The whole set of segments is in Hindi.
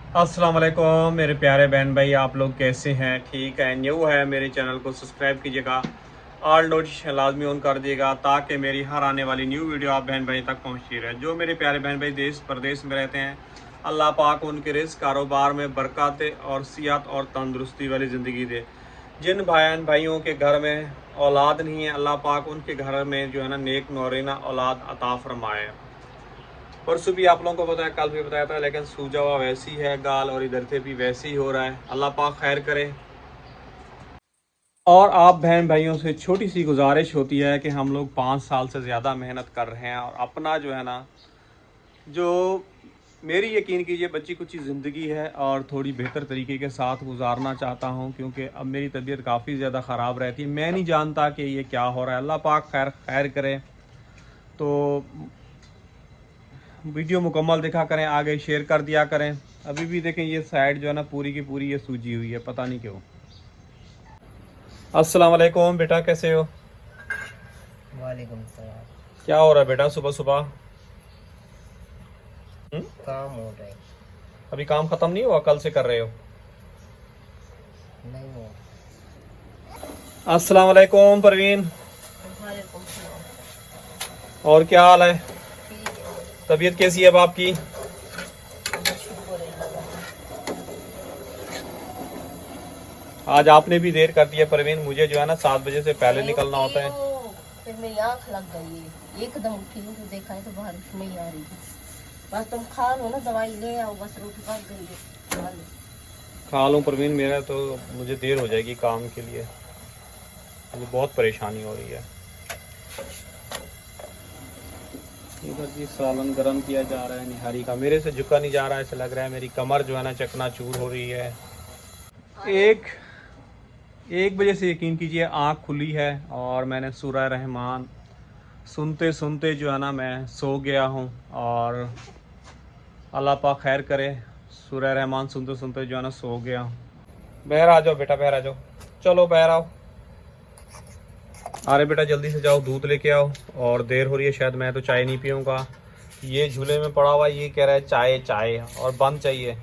अस्सलाम वालेकुम मेरे प्यारे बहन भाई, आप लोग कैसे हैं? ठीक है। न्यू है मेरे चैनल को सब्सक्राइब कीजिएगा, ऑल नोटिफिकेशन लाजमी ऑन कर दिएगा ताकि मेरी हर आने वाली न्यू वीडियो आप बहन भाई तक पहुंचती रहे। जो मेरे प्यारे बहन भाई देश प्रदेश में रहते हैं, अल्लाह पाक उनके रिस्क कारोबार में बरकत और सियात और तंदुरुस्ती वाली ज़िंदगी दे। जिन बहन भाइयों के घर में औलाद नहीं है, अल्लाह पाक उनके घर में जो है ना नेक नौरीना औलाद अता फरमाए। परसों भी आप लोगों को बताया, कल भी बताया था, लेकिन सूजा हुआ वैसी है गाल और इधर से भी वैसे ही हो रहा है। अल्लाह पाक खैर करे। और आप बहन भाइयों से छोटी सी गुजारिश होती है कि हम लोग 5 साल से ज़्यादा मेहनत कर रहे हैं और अपना जो है ना, जो मेरी यकीन कीजिए बच्ची कुछ ज़िंदगी है और थोड़ी बेहतर तरीके के साथ गुजारना चाहता हूँ, क्योंकि अब मेरी तबीयत काफ़ी ज़्यादा ख़राब रहती है। मैं नहीं जानता कि ये क्या हो रहा है। अल्लाह पाक खैर खैर करे। तो वीडियो मुकम्मल देखा करें, आगे शेयर कर दिया करें। अभी भी देखें ये साइड जो है ना पूरी की पूरी ये सूजी हुई है, पता नहीं क्यों। अस्सलाम वालेकुम बेटा, कैसे हो? वालेकुम सलाम। क्या हो रहा है बेटा सुबह सुबह? काम हो रहा है? अभी काम ख़त्म नहीं हुआ? कल से कर रहे हो? नहीं हो। अस्सलाम वालेकुम परवीन, वालेकुम सलाम। और क्या हाल है? ठीक है, तबीयत कैसी है अब आपकी? शुक्र है अल्लाह का। आज आपने भी देर कर दी है परवीन। मुझे जो है ना 7 बजे से पहले नहीं निकलना उठी होता है। हूँ, फिर मेरी आँख लग गई है। एकदम उठी हूँ तो देखा है तो बारिश नहीं आ रही थी। बस तुम खा लो ना, दवाई ले आओ, बस रोटी पक गई है, खा लो। खा लूँ परवीन? मेरा तो मुझे देर हो जाएगी काम के लिए, मुझे बहुत परेशानी हो रही है। इधर जी सालन गरम किया जा रहा है निहारी का। मेरे से झुका नहीं जा रहा है, ऐसा लग रहा है मेरी कमर जो है ना चकनाचूर हो रही है। एक 1 बजे से यकीन कीजिए आँख खुली है और मैंने सूरह रहमान सुनते सुनते जो है ना मैं सो गया हूँ। और अल्लाह पाक खैर करे, सूरह रहमान सुनते सुनते जो है ना सो गया हूँ। बहर आ जाओ बेटा, बहर आ जाओ, चलो बहर आओ। अरे बेटा जल्दी से जाओ, दूध लेके आओ, और देर हो रही है शायद। मैं तो चाय नहीं पीऊँगा। ये झूले में पड़ा हुआ ये कह रहा है चाय चाय और बंद चाहिए।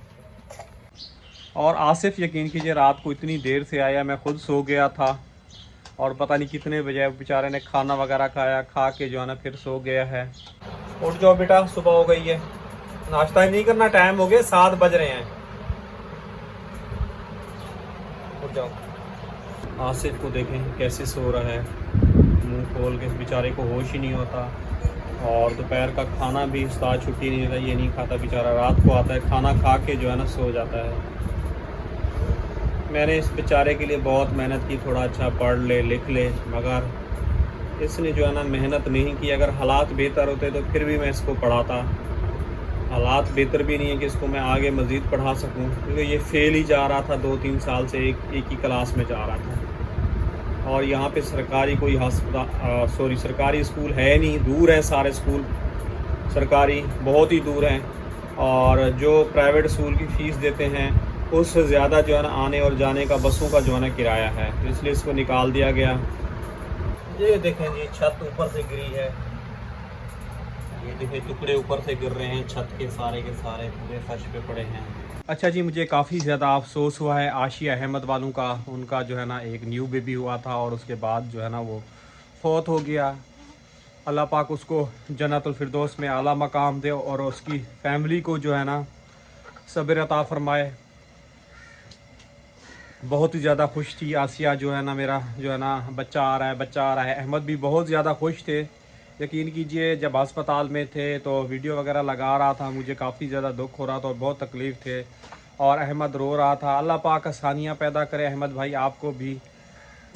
और आसिफ यकीन कीजिए रात को इतनी देर से आया, मैं खुद सो गया था और पता नहीं कितने बजे बेचारे ने खाना वगैरह खाया, खा के जो है ना फिर सो गया है। उठ जाओ बेटा, सुबह हो गई है, नाश्ता ही नहीं करना? टाइम हो गया, 7 बज रहे हैं। उठ जाओ। आसिफ को देखें कैसे सो रहा है, मुंह खोल के, बेचारे को होश ही नहीं होता। और दोपहर का खाना भी उस्ताद छुट्टी नहीं देता, ये नहीं खाता बेचारा। रात को आता है, खाना खा के जो है ना सो जाता है। मैंने इस बेचारे के लिए बहुत मेहनत की, थोड़ा अच्छा पढ़ ले लिख ले, मगर इसने जो है ना मेहनत नहीं की। अगर हालात बेहतर होते तो फिर भी मैं इसको पढ़ाता। हालात बेहतर भी नहीं है कि इसको मैं आगे मज़ीद पढ़ा सकूं, क्योंकि ये फेल ही जा रहा था 2-3 साल से, एक ही क्लास में जा रहा था। और यहाँ पे सरकारी कोई हस्पताल सरकारी स्कूल है नहीं, दूर हैं सारे स्कूल, सरकारी बहुत ही दूर हैं। और जो प्राइवेट स्कूल की फ़ीस देते हैं उससे ज़्यादा जो है ना आने और जाने का बसों का जो है ना किराया है, तो इसलिए इसको निकाल दिया गया। ये देखें जी छत ऊपर से गिरी है, ये देखें टुकड़े ऊपर से गिर रहे हैं, छत के सारे पूरे फर्श पे पड़े हैं। अच्छा जी, मुझे काफ़ी ज़्यादा अफसोस हुआ है आशिया अहमद वालों का। उनका जो है ना एक न्यू बेबी हुआ था और उसके बाद जो है ना वो फौत हो गया। अल्लाह पाक उसको जन्नतुल फिरदौस में आला मकाम दे और उसकी फैमिली को जो है ना सब्र अता फरमाए। बहुत ही ज़्यादा खुश थी आसिया, जो है ना मेरा जो है ना बच्चा आ रहा है, बच्चा आ रहा है। अहमद भी बहुत ज़्यादा खुश थे। यकीन कीजिए जब अस्पताल में थे तो वीडियो वगैरह लगा रहा था, मुझे काफ़ी ज़्यादा दुख हो रहा था और बहुत तकलीफ़ थे, और अहमद रो रहा था। अल्लाह पाक आसानियाँ पैदा करे अहमद भाई आपको भी,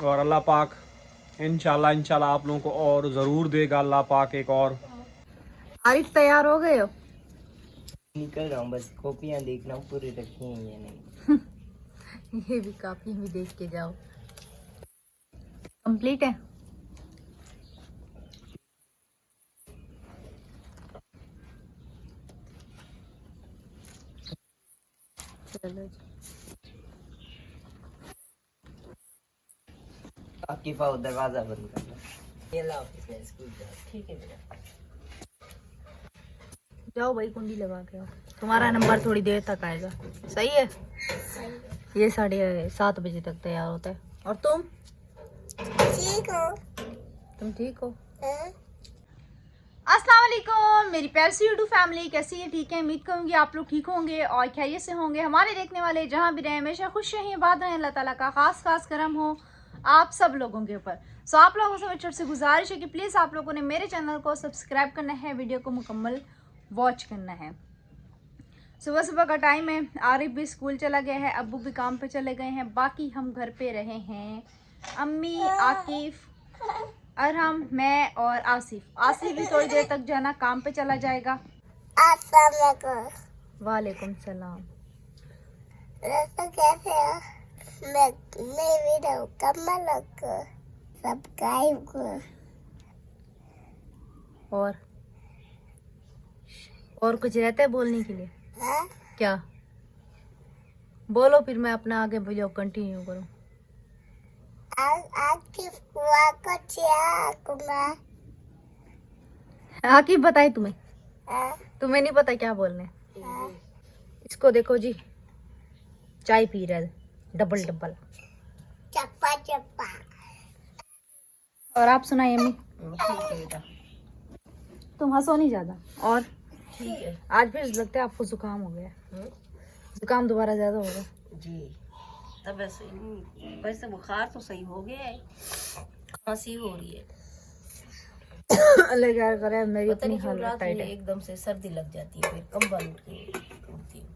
और अल्लाह पाक इंशाल्लाह इंशाल्लाह आप लोगों को और ज़रूर देगा अल्लाह पाक एक और। आरिफ तैयार हो गए हो? निकल रहा हूँ, बस कॉपियाँ देखना पूरी रखी हैं या नहीं। ये भी काफी भी देख के जाओ। कंप्लीट है? चलो जी। आपकी पाओ दरवाजा बंद करना। ये ला ऑफिस में स्कूल जाओ, ठीक है बेटा? जाओ भाई कुंडी लगा के आओ, तुम्हारा नंबर थोड़ी देर तक आएगा। सही है। ये 7:30 बजे तक तैयार होता है। और तुम ठीक हो? तुम ठीक हो? अस्सलाम वालेकुम मेरी प्यारी सी यूट्यूब फैमिली, कैसी है? ठीक है, उम्मीद करूंगी आप लोग ठीक होंगे और खैरियत से होंगे। हमारे देखने वाले जहां भी रहे हमेशा खुश रहें, आबाद रहें। अल्लाह ताला का खास करम हो आप सब लोगों के ऊपर। सो आप लोगों से मेरी तरफ से गुजारिश है कि प्लीज़ आप लोगों ने मेरे चैनल को सब्सक्राइब करना है, वीडियो को मुकम्मल वॉच करना है। सुबह सुबह का टाइम है, आरिफ भी स्कूल चला गया है, अब्बू भी काम पे चले गए हैं, बाकी हम घर पे रहे हैं। अम्मी, आकिफ, अरहम, मैं और आसिफ भी थोड़ी देर तक जो है ना काम पे चला जाएगा। वालेकुम सलाम। कैसे हो? मैं वीडियो कमल को सब्सक्राइब को और कुछ रहता है बोलने के लिए? हाँ? क्या बोलो, फिर मैं अपना आगे वीडियो कंटिन्यू करूं। आकिफ बताए तुम्हें? तुम्हें नहीं पता क्या बोलने? इसको देखो जी, चाय पी रहा है डबल चप्पा चप्पा। और आप सुनाइए अम्मी? ठीक है बेटा। तुम हंसो नहीं ज्यादा। और ठीक है। आज फिर लगता है आपको जुकाम हो गया। जुकाम दोबारा ज्यादा होगा जी। तब वैसे बुखार तो सही हो गया है, खांसी हो रही है। अल्लाह क्या करे, मेरी पता अपनी नहीं क्यों हालत रात टाइट में है। एकदम से सर्दी लग जाती है, फिर कंबल उठ के उठती हूँ।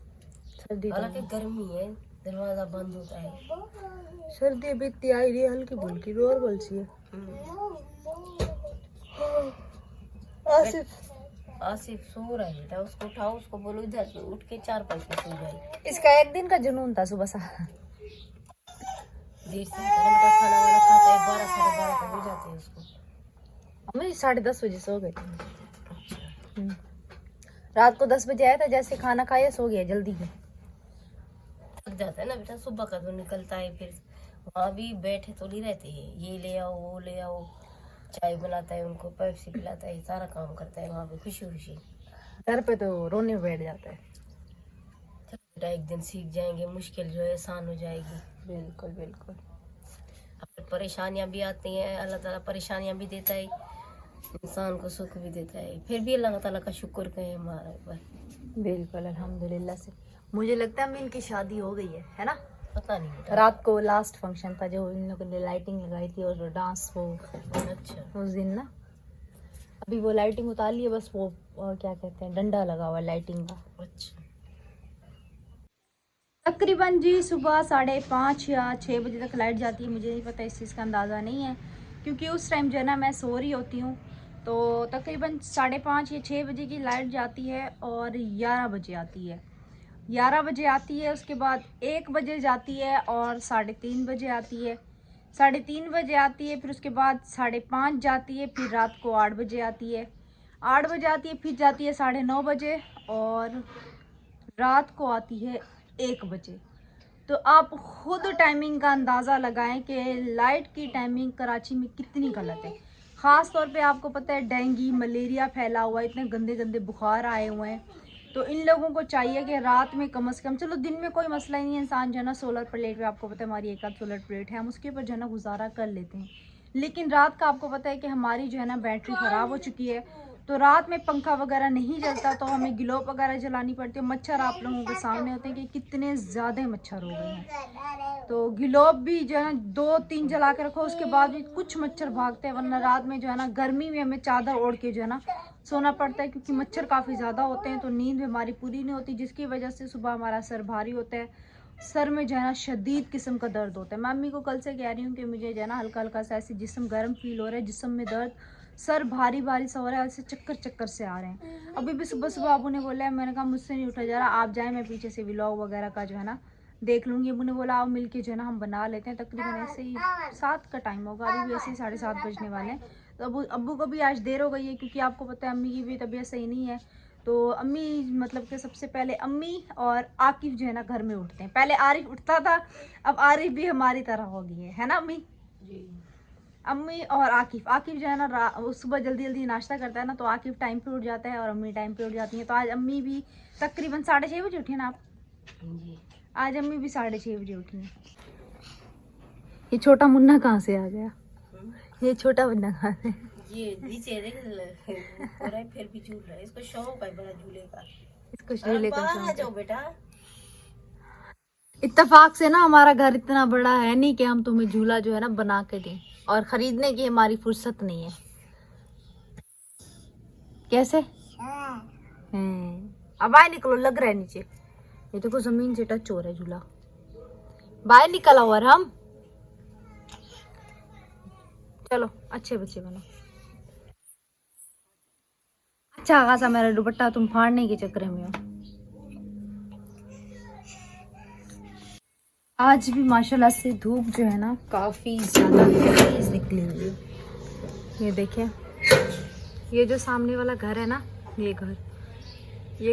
सर्दी हालांकि गर्मी है, दरवाजा बंद होता है। सर्दी अभी इतनी आई रही है, हल्की फुल्की नॉर्मल सी है। आसिफ सो रहा है बेटा, उसको उठाओ, उसको बोलो इधर से उठ के 4-5 पे सो जाए। इसका एक दिन का जुनून था सुबह सा। देर से बेटा खाना वाना खाता है, 12-12:30 हो जाते हैं उसको। हमें 10:30 बजे सो गए थे। रात को 10 बजे आया था, जैसे खाना खाया सो गया जल्दी ही। थक जाता है ना बेटा, सुबह का तो निकलता है, फिर वहाँ भी बैठे तो नहीं रहते हैं, ये ले आओ वो ले आओ, चाय बनाता है उनको, पेप्सी पिलाता है, सारा काम करता है वहाँ पे खुशी खुशी। घर पे तो रोने बैठ जाता है। चलो बेटा एक दिन सीख जाएंगे, मुश्किल जो है आसान हो जाएगी। बिल्कुल बिल्कुल। अब परेशानियां भी आती हैं, अल्लाह ताला परेशानियां भी देता है, इंसान को सुख भी देता है, फिर भी अल्लाह ताला का शुक्र करें हमारे ऊपर। बिल्कुल अल्हम्दुलिल्लाह से। मुझे लगता है अम्मी इनकी शादी हो गई है ना? पता नहीं बेटा। रात को लास्ट फंक्शन था जो इन लोगों ने लाइटिंग लगाई थी और डांस वो अच्छा। उस दिन ना, अभी वो लाइटिंग उतार ली है, बस वो क्या कहते हैं, डंडा लगा हुआ है लाइटिंग का। अच्छा। तकरीबन जी सुबह 5:30 या 6 बजे तक लाइट जाती है। मुझे नहीं पता, इस चीज़ का अंदाज़ा नहीं है, क्योंकि उस टाइम जो है ना मैं सो रही होती हूँ। तो तकरीबन 5:30 या 6 बजे की लाइट जाती है और 11 बजे आती है। 11 बजे आती है, उसके बाद 1 बजे जाती है और 3:30 बजे आती है। 3:30 बजे आती है, फिर उसके बाद 5:30 जाती है, फिर रात को 8 बजे आती है। 8 बजे आती है, फिर जाती है 9:30 बजे और रात को आती है 1 बजे। तो आप खुद टाइमिंग का अंदाज़ा लगाएं कि लाइट की टाइमिंग कराची में कितनी गलत है। ख़ास तौर पे आपको पता है डेंगू मलेरिया फैला हुआ है, इतने गंदे गंदे बुखार आए हुए हैं। तो इन लोगों को चाहिए कि रात में कम से कम, चलो दिन में कोई मसला ही नहीं है, इंसान जो है ना सोलर प्लेट पे, आपको पता है हमारी एक आध सोलर प्लेट है, हम उसके ऊपर जो है ना गुजारा कर लेते हैं। लेकिन रात का आपको पता है कि हमारी जो है ना बैटरी ख़राब हो चुकी है, तो रात में पंखा वगैरह नहीं चलता, तो हमें ग्लोब वगैरह जलानी पड़ती है। मच्छर आप लोगों के सामने होते हैं कि कितने ज़्यादा मच्छर हो गए हैं। तो ग्लोब भी जो है ना 2-3 जला के रखो, उसके बाद भी कुछ मच्छर भागते हैं, वरना रात में जो है ना गर्मी में हमें चादर ओढ़ के जो है ना सोना पड़ता है, क्योंकि मच्छर काफ़ी ज़्यादा होते हैं। तो नींद हमारी पूरी नहीं होती, जिसकी वजह से सुबह हमारा सर भारी होता है, सर में जो है ना शदीद किस्म का दर्द होता है। मैं अम्मी को कल से कह रही हूँ कि मुझे जो है ना हल्का हल्का सा ऐसे जिस्म गर्म फील हो रहा है, जिस्म में दर्द, सर भारी भारी सा हो रहा है, ऐसे चक्कर से आ रहे हैं। अभी भी सुबह सुबह अबू ने बोला है, मैंने कहा मुझसे नहीं उठा जा रहा, आप जाएं, मैं पीछे से व्लॉग वगैरह का जो है ना देख लूँगी। अबू ने बोला आओ मिल के जो है ना हम बना लेते हैं। तकरीबन ऐसे ही 7 का टाइम होगा, अभी भी ऐसे ही 7:30 बजने वाले हैं। तो अबू को भी आज देर हो गई है, क्योंकि आपको पता है अम्मी की भी तबीयत सही नहीं है। तो अम्मी मतलब कि सबसे पहले अम्मी और आकिफ जो है ना घर में उठते हैं। पहले आरिफ उठता था, अब आरिफ भी हमारी तरह हो गई है ना अम्मी? जी। अम्मी और आकिफ जो है ना सुबह जल्दी जल्दी नाश्ता करता है ना, तो आकिफ टाइम पे उठ जाता है और अम्मी टाइम पे उठ जाती है। तो आज अम्मी भी तकरीबन 6:30 बजे उठी ना आप? जी। आज अम्मी भी 6:30 बजे उठी है। ये छोटा मुन्ना कहाँ से आ गया? ये छोटा मुन्ना कहाँ से? ये नीचे देख पूरा फिर भी झूल रहा है, इसको शौक है बड़ा झूले का। इसको झूले का बाहर आ शौक जाओ है। बेटा। इत्तेफाक से ना हमारा घर इतना बड़ा है नहीं कि हम तुम्हें झूला जो है ना बना के दें, और खरीदने की हमारी फुर्सत नहीं है। कैसे? अब बाहर निकलो, लग रहा है नीचे। ये देखो जमीन से टच हो रहा है झूला। बाहर निकल आओ और हम चलो अच्छे बच्चे बनो। अच्छा खासा मेरा दुपट्टा तुम फाड़ने के चक्कर में हो। आज भी माशाल्लाह से धूप जो है ना काफी ज्यादा तेज निकली हुई है। ये देखिए, ये जो सामने वाला घर है ना, ये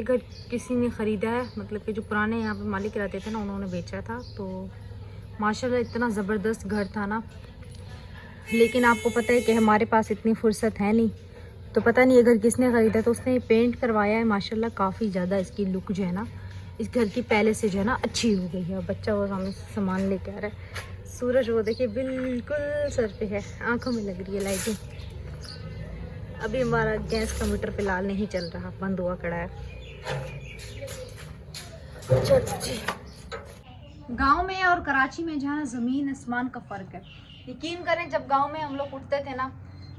घर किसी ने खरीदा है, मतलब कि जो पुराने यहाँ पे मालिक रहते थे ना, उन्होंने बेचा था। तो माशाल्लाह इतना ज़बरदस्त घर था ना, लेकिन आपको पता है कि हमारे पास इतनी फुर्सत है नहीं, तो पता नहीं ये घर किसने ख़रीदा। तो उसने पेंट करवाया है, माशाल्लाह काफ़ी ज़्यादा इसकी लुक जो है ना इस घर की पहले से जो है ना अच्छी हो गई है। बच्चा वो सामने सामान लेके आ रहा है। सूरज वो देखिए बिल्कुल सर पे है, आंखों में लग रही है लाइटिंग। अभी हमारा गैस का मीटर फिलहाल नहीं चल रहा, बंद हुआ खड़ा है। गांव में और कराची में जहाँ ज़मीन आसमान का फ़र्क है। यकीन करें, जब गांव में हम लोग उठते थे ना,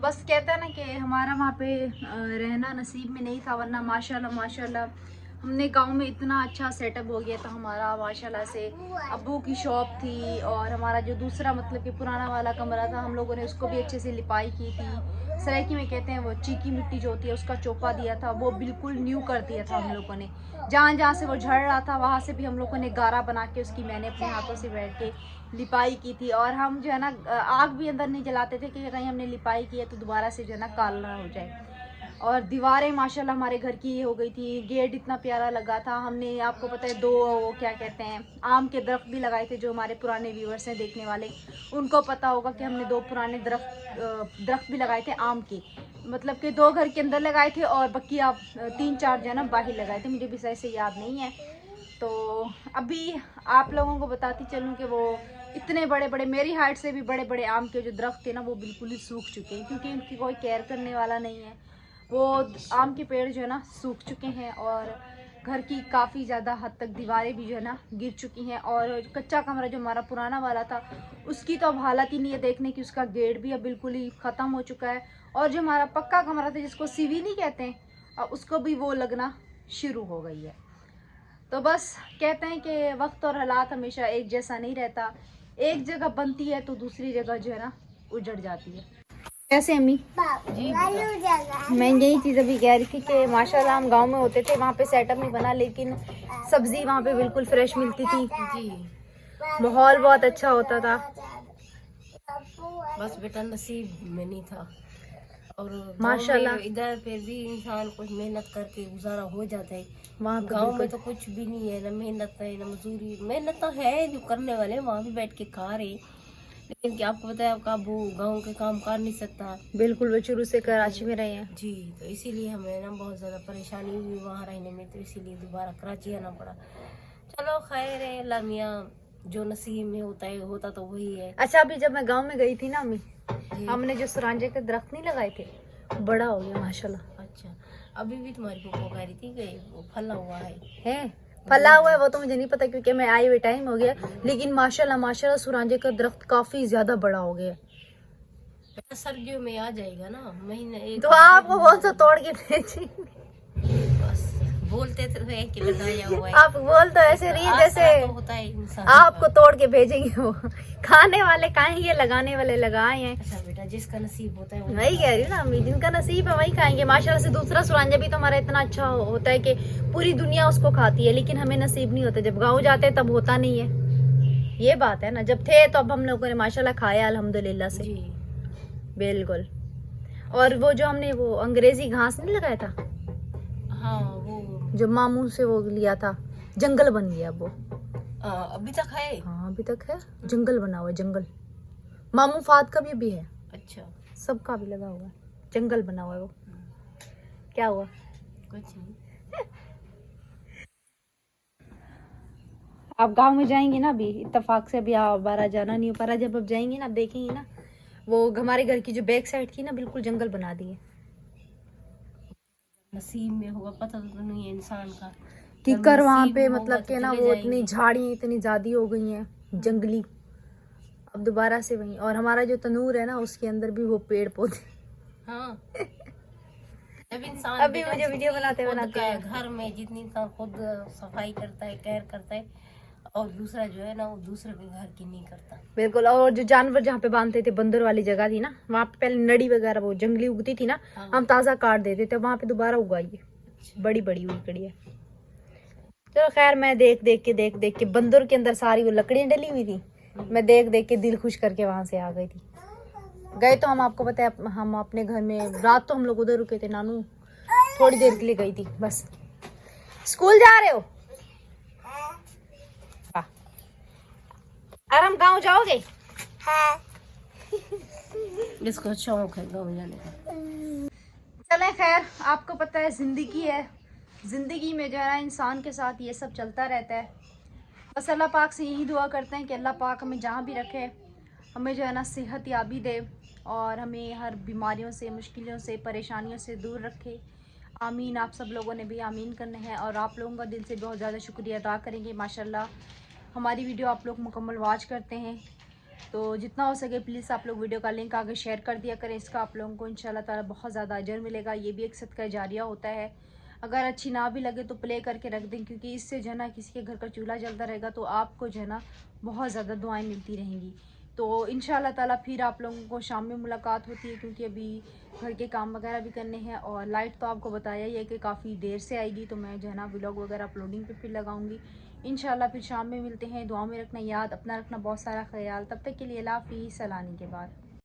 बस कहते हैं ना कि हमारा वहाँ पे रहना नसीब में नहीं था, वरना माशाल्लाह हमने गांव में इतना अच्छा सेटअप हो गया था हमारा। माशाल्लाह से अब्बू की शॉप थी, और हमारा जो दूसरा मतलब कि पुराना वाला कमरा था, हम लोगों ने उसको भी अच्छे से लिपाई की थी। सराइकी में कहते हैं वो चीकी मिट्टी जो होती है उसका चोपा दिया था, वो बिल्कुल न्यू कर दिया था हम लोगों ने। जहाँ जहाँ से वो झड़ रहा था वहाँ से भी हम लोगों ने गारा बना के उसकी मैंने अपने हाथों से बैठ के लिपाई की थी। और हम जो है ना आग भी अंदर नहीं जलाते थे कि कहीं हमने लिपाई की है तो दोबारा से जो है ना काला हो जाए। और दीवारें माशाल्लाह हमारे घर की हो गई थी। गेट इतना प्यारा लगा था। हमने, आपको पता है, 2 वो क्या कहते हैं आम के दरख्त भी लगाए थे। जो हमारे पुराने व्यूअर्स हैं देखने वाले, उनको पता होगा कि हमने 2 पुराने दरख्त भी लगाए थे आम के, मतलब कि 2 घर के अंदर लगाए थे और बाकी आप 3-4 जो है ना बाहर लगाए थे, मुझे भी सही से याद नहीं है। तो अभी आप लोगों को बताती चलूँ कि वो इतने बड़े बड़े, मेरी हाइट से भी बड़े बड़े आम के जो दरख्त थे ना वो बिल्कुल ही सूख चुके हैं, क्योंकि इनकी कोई केयर करने वाला नहीं है। वो आम के पेड़ जो है ना सूख चुके हैं, और घर की काफ़ी ज़्यादा हद तक दीवारें भी जो है ना गिर चुकी हैं। और कच्चा कमरा जो हमारा पुराना वाला था उसकी तो अब हालत ही नहीं है देखने की, उसका गेट भी अब बिल्कुल ही ख़त्म हो चुका है। और जो हमारा पक्का कमरा था जिसको सीवी नहीं कहते हैं, अब उसको भी वो लगना शुरू हो गई है। तो बस कहते हैं कि वक्त और हालात हमेशा एक जैसा नहीं रहता, एक जगह बनती है तो दूसरी जगह जो है ना उजड़ जाती है। कैसे अम्मी जी? मैं यही चीज़ अभी कह रही थी कि माशाल्लाह हम गांव में होते थे, वहाँ पे सेटअप नहीं बना, लेकिन सब्जी वहाँ पे बिल्कुल फ्रेश मिलती थी जी। माहौल बहुत अच्छा होता था। बस बेटा नसीब में नहीं था, और माशाल्लाह इधर फिर भी इंसान कुछ मेहनत करके गुजारा हो जाता है। वहाँ गांव में तो कुछ भी नहीं है, ना मेहनत है ना मजदूरी। मेहनत तो है, जो करने वाले वहाँ भी बैठ के खा रहे, लेकिन क्या आपको पता है आपका वो गांव के काम कर नहीं सकता। बिल्कुल, वो शुरू से कराची में रहे हैं जी, तो इसीलिए हमें ना बहुत ज़्यादा परेशानी हुई वहाँ रहने में, तो इसीलिए दोबारा कराची आना पड़ा। चलो खैर है, अल्लाह मियाँ जो नसीब में होता है होता तो वही है। अच्छा, अभी जब मैं गाँव में गई थी ना अम्मी, हमने जो सरांजे के दरख्त नहीं लगाए थे, बड़ा हो गया माशाल्लाह। अच्छा, अभी भी तुम्हारी पप्पो कह रही थी कि वो फला हुआ है फला हुआ है, वो तो मुझे नहीं पता क्योंकि मैं आई हुई टाइम हो गया, लेकिन माशाल्लाह सुरांजे का दरख्त काफी ज्यादा बड़ा हो गया। सर्दियों में आ जाएगा ना, महीने एक। तो आपको कौन सा तोड़ के भेजेंगे? बस बोलते थे कि लगाया हुआ है। आप बोल तो ऐसे रही जैसे तो होता है इंसान आपको तोड़ के भेजेंगे। वो खाने वाले खाएंगे, लगाने वाले लगाए हैं। अच्छा बेटा, जिसका नसीब होता है वही कह रही हूँ ना अम्मी, जिनका नसीब है वही खाएंगे। माशाल्लाह से दूसरा सुरांजा भी तो हमारा इतना अच्छा होता है कि पूरी दुनिया उसको खाती है, लेकिन हमें नसीब नहीं होता। जब गाँव जाते हैं तब होता नहीं है, ये बात है ना। जब थे तो अब हम लोगों ने माशाल्लाह खाया अल्हम्दुलिल्लाह से जी, बिल्कुल। और वो जो हमने वो अंग्रेजी घास नहीं लगाया था, हाँ, वो जो मामू से वो लिया था, जंगल बन गया वो। अभी तक है? हाँ अभी तक है, जंगल बना हुआ है, जंगल। मामू फाद का भी है। अच्छा, सबका भी लगा हुआ है, जंगल बना हुआ है वो। क्या हुआ? कुछ नहीं। आप गांव में जाएंगे ना, अभी इत्तेफाक से अभी आप बारह जाना नहीं हो पा रहा, जब आप जाएंगे ना आप देखेंगे ना, वो हमारे घर की जो बैक साइड थी ना, बिल्कुल जंगल बना दिए। नसीब में होगा, पता तो नहीं है इंसान का। कि जब कर वहाँ नसीब पे में होगा मतलब तो कि ना चले वो जाएंगे। इतनी झाड़ियाँ इतनी ज्यादा हो गई हैं जंगली, अब दोबारा से वही। और हमारा जो तनूर है ना उसके अंदर भी वो पेड़ पौधे। हाँ, जब इंसान अभी बेटा मुझे वीडियो जितनी बनाते खुद बनाते का है, हैं। घर में जितनी इंसान खुद सफाई करता है, केयर करता है, और दूसरा जो है ना वो दूसरे के घर की नहीं करता। बिल्कुल। और जो जानवर जहाँ पे बांधते थे, बंदर वाली जगह थी ना, वहाँ पे पहले नड़ी वगैरह वो जंगली उगती थी ना, हाँ। हम ताजा काट देते थे, वहाँ पे दोबारा उगाई है, बड़ी बड़ी हुई कड़ी है। चलो खैर, मैं देख देख के बंदर के अंदर सारी वो लकड़ियां डली हुई थी, मैं देख के दिल खुश करके वहां से आ गई थी। गए तो हम, आपको पता है, हम अपने घर में रात तो हम लोग उधर रुके थे, नानू थोड़ी देर के लिए गई थी बस। स्कूल जा रहे हो? हाँ। और हम गाँव जाओगे? इसको शौक है गाँव जाने का। चले खैर, आपको पता है जिंदगी है, जिंदगी में जो है ना इंसान के साथ ये सब चलता रहता है। बस अल्लाह पाक से यही दुआ करते हैं कि अल्लाह पाक हमें जहाँ भी रखे, हमें जो है ना सेहत याबी दे, और हमें हर बीमारियों से, मुश्किलों से, परेशानियों से दूर रखे। आमीन। आप सब लोगों ने भी आमीन करने हैं, और आप लोगों का दिल से बहुत ज़्यादा शुक्रिया अदा करेंगे। माशाल्लाह हमारी वीडियो आप लोग मुकम्मल वॉच करते हैं, तो जितना हो सके प्लीज़ आप लोग वीडियो का लिंक आगे शेयर कर दिया करें। इसका आप लोगों को इंशाल्लाह ताला बहुत ज़्यादा अजर मिलेगा। ये भी एक सदका जारिया होता है। अगर अच्छी ना भी लगे तो प्ले करके रख दें, क्योंकि इससे जो है ना किसी के घर का चूल्हा जलता रहेगा तो आपको जो है ना बहुत ज़्यादा दुआएं मिलती रहेंगी। तो इंशाल्लाह ताला फिर आप लोगों को शाम में मुलाकात होती है, क्योंकि अभी घर के काम वगैरह भी करने हैं, और लाइट तो आपको बताया ही है कि काफ़ी देर से आएगी, तो मैं जो है ना व्लॉग वगैरह अपलोडिंग पे फिर लगाऊंगी। इंशाल्लाह फिर शाम में मिलते हैं। दुआ में रखना याद, अपना रखना बहुत सारा ख्याल। तब तक के लिए अल्लाह हाफिज़, सलानी के बाद।